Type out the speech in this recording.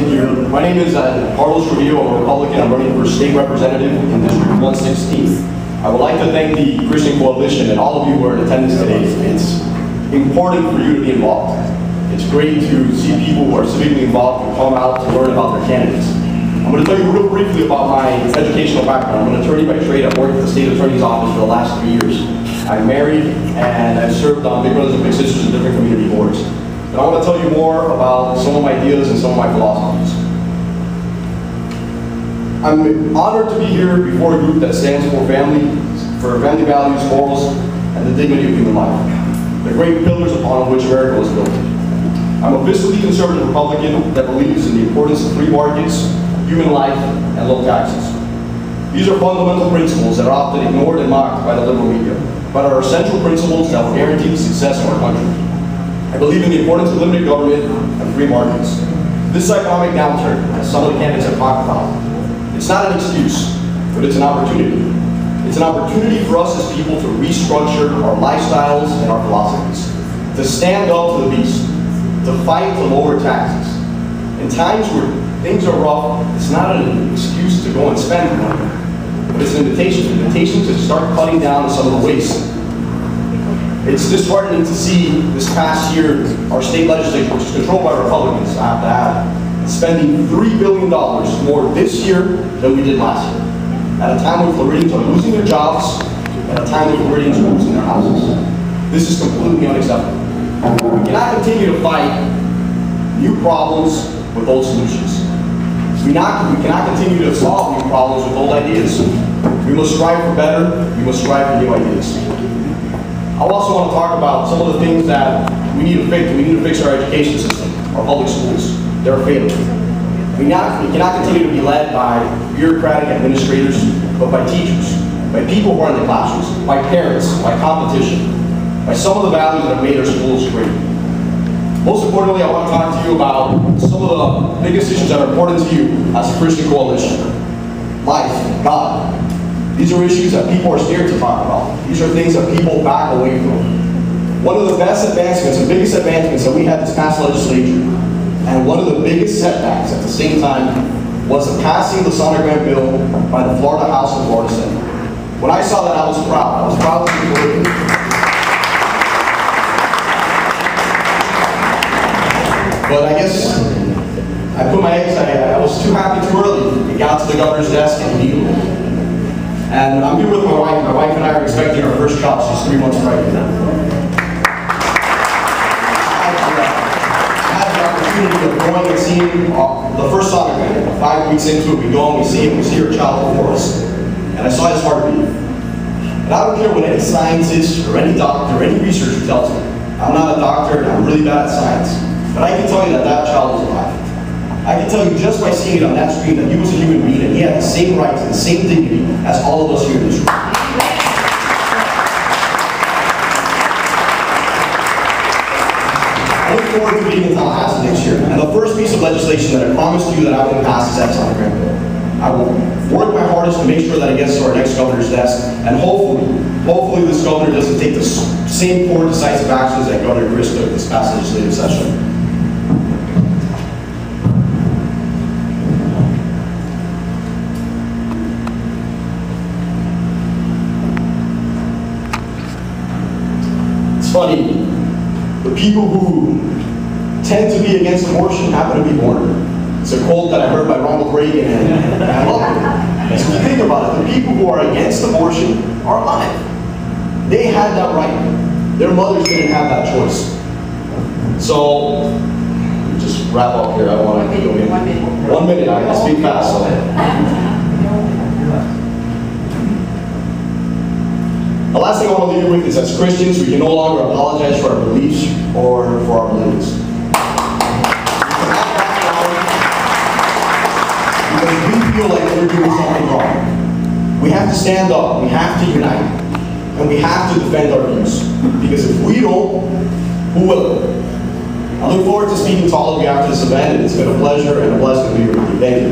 Thank you. My name is Trujillo. I'm a Republican. I'm running for state representative in District 116. I would like to thank the Christian Coalition and all of you who are in attendance today. It's important for you to be involved. It's great to see people who are civically involved and come out to learn about their candidates. I'm going to tell you real briefly about my educational background. I'm an attorney by trade. I've worked at the state attorney's office for the last 3 years. I'm married and I've served on Big Brothers and Big Sisters in different community boards. And I want to tell you more about some of my ideas and some of my philosophies. I'm honored to be here before a group that stands for family values, morals, and the dignity of human life. The great pillars upon which America was built. I'm a fiscally conservative Republican that believes in the importance of free markets, human life, and low taxes. These are fundamental principles that are often ignored and mocked by the liberal media, but are essential principles that will guarantee the success of our country. I believe in the importance of limited government and free markets. This economic downturn, as some of the candidates have talked about, it's not an excuse, but it's an opportunity. It's an opportunity for us as people to restructure our lifestyles and our philosophies, to stand up to the beast, to fight to lower taxes. In times where things are rough, it's not an excuse to go and spend money, but it's an invitation to start cutting down on some of the waste. It's disheartening to see this past year, our state legislature, which is controlled by Republicans, I have to add, spending $3 billion more this year than we did last year. At a time when Floridians are losing their jobs, at a time when Floridians are losing their houses. This is completely unacceptable. We cannot continue to fight new problems with old solutions. We cannot continue to solve new problems with old ideas. We must strive for better, we must strive for new ideas. I also want to talk about some of the things that we need to fix. We need to fix our education system, our public schools. They're failing. We cannot continue to be led by bureaucratic administrators, but by teachers, by people who are in the classrooms, by parents, by competition, by some of the values that have made our schools great. Most importantly, I want to talk to you about some of the biggest issues that are important to you as a Christian coalition. Life, God. These are issues that people are scared to talk about. These are things that people back away from. One of the best advancements and biggest advancements that we had this past legislature, and one of the biggest setbacks at the same time, was the passing of the sonogram bill by the Florida House and Florida Senate. When I saw that, I was proud. I was proud to be Floridian. But I guess I put my eggs, I was too happy too early. It got to the governor's desk and he needed it. And I'm here with my wife. My wife and I are expecting our first child. She's 3 months pregnant now. I had the opportunity of going and seeing the first sonogram. 5 weeks into it, we go and we see our child before us. And I saw his heartbeat. And I don't care what any scientist or any doctor or any researcher tells me. I'm not a doctor and I'm really bad at science. But I can tell you that that child was alive. I can tell you just by seeing it on that screen that he was a human being and he had the same rights and the same dignity as all of us here in this room. I look forward to being in Tallahassee next year. And the first piece of legislation that I promised you that I would pass is that sonogram bill. I will work my hardest to make sure that it gets to our next governor's desk, and hopefully this governor doesn't take the same poor decisive actions that Governor Chris took this past legislative session. It's funny, the people who tend to be against abortion happen to be born. It's a quote that I heard by Ronald Reagan, and I love it. So when you think about it, the people who are against abortion are alive. They had that right. Their mothers didn't have that choice. So, just wrap up here. I don't want to go in. 1 minute. I speak fast. So. The last thing I want to leave you with is, as Christians, we can no longer apologize for our beliefs or for our beliefs. Because we feel like we're doing something wrong. We have to stand up, we have to unite, and we have to defend our views. Because if we don't, who will? I look forward to speaking to all of you after this event, and it's been a pleasure and a blessing to be here with you. Thank you.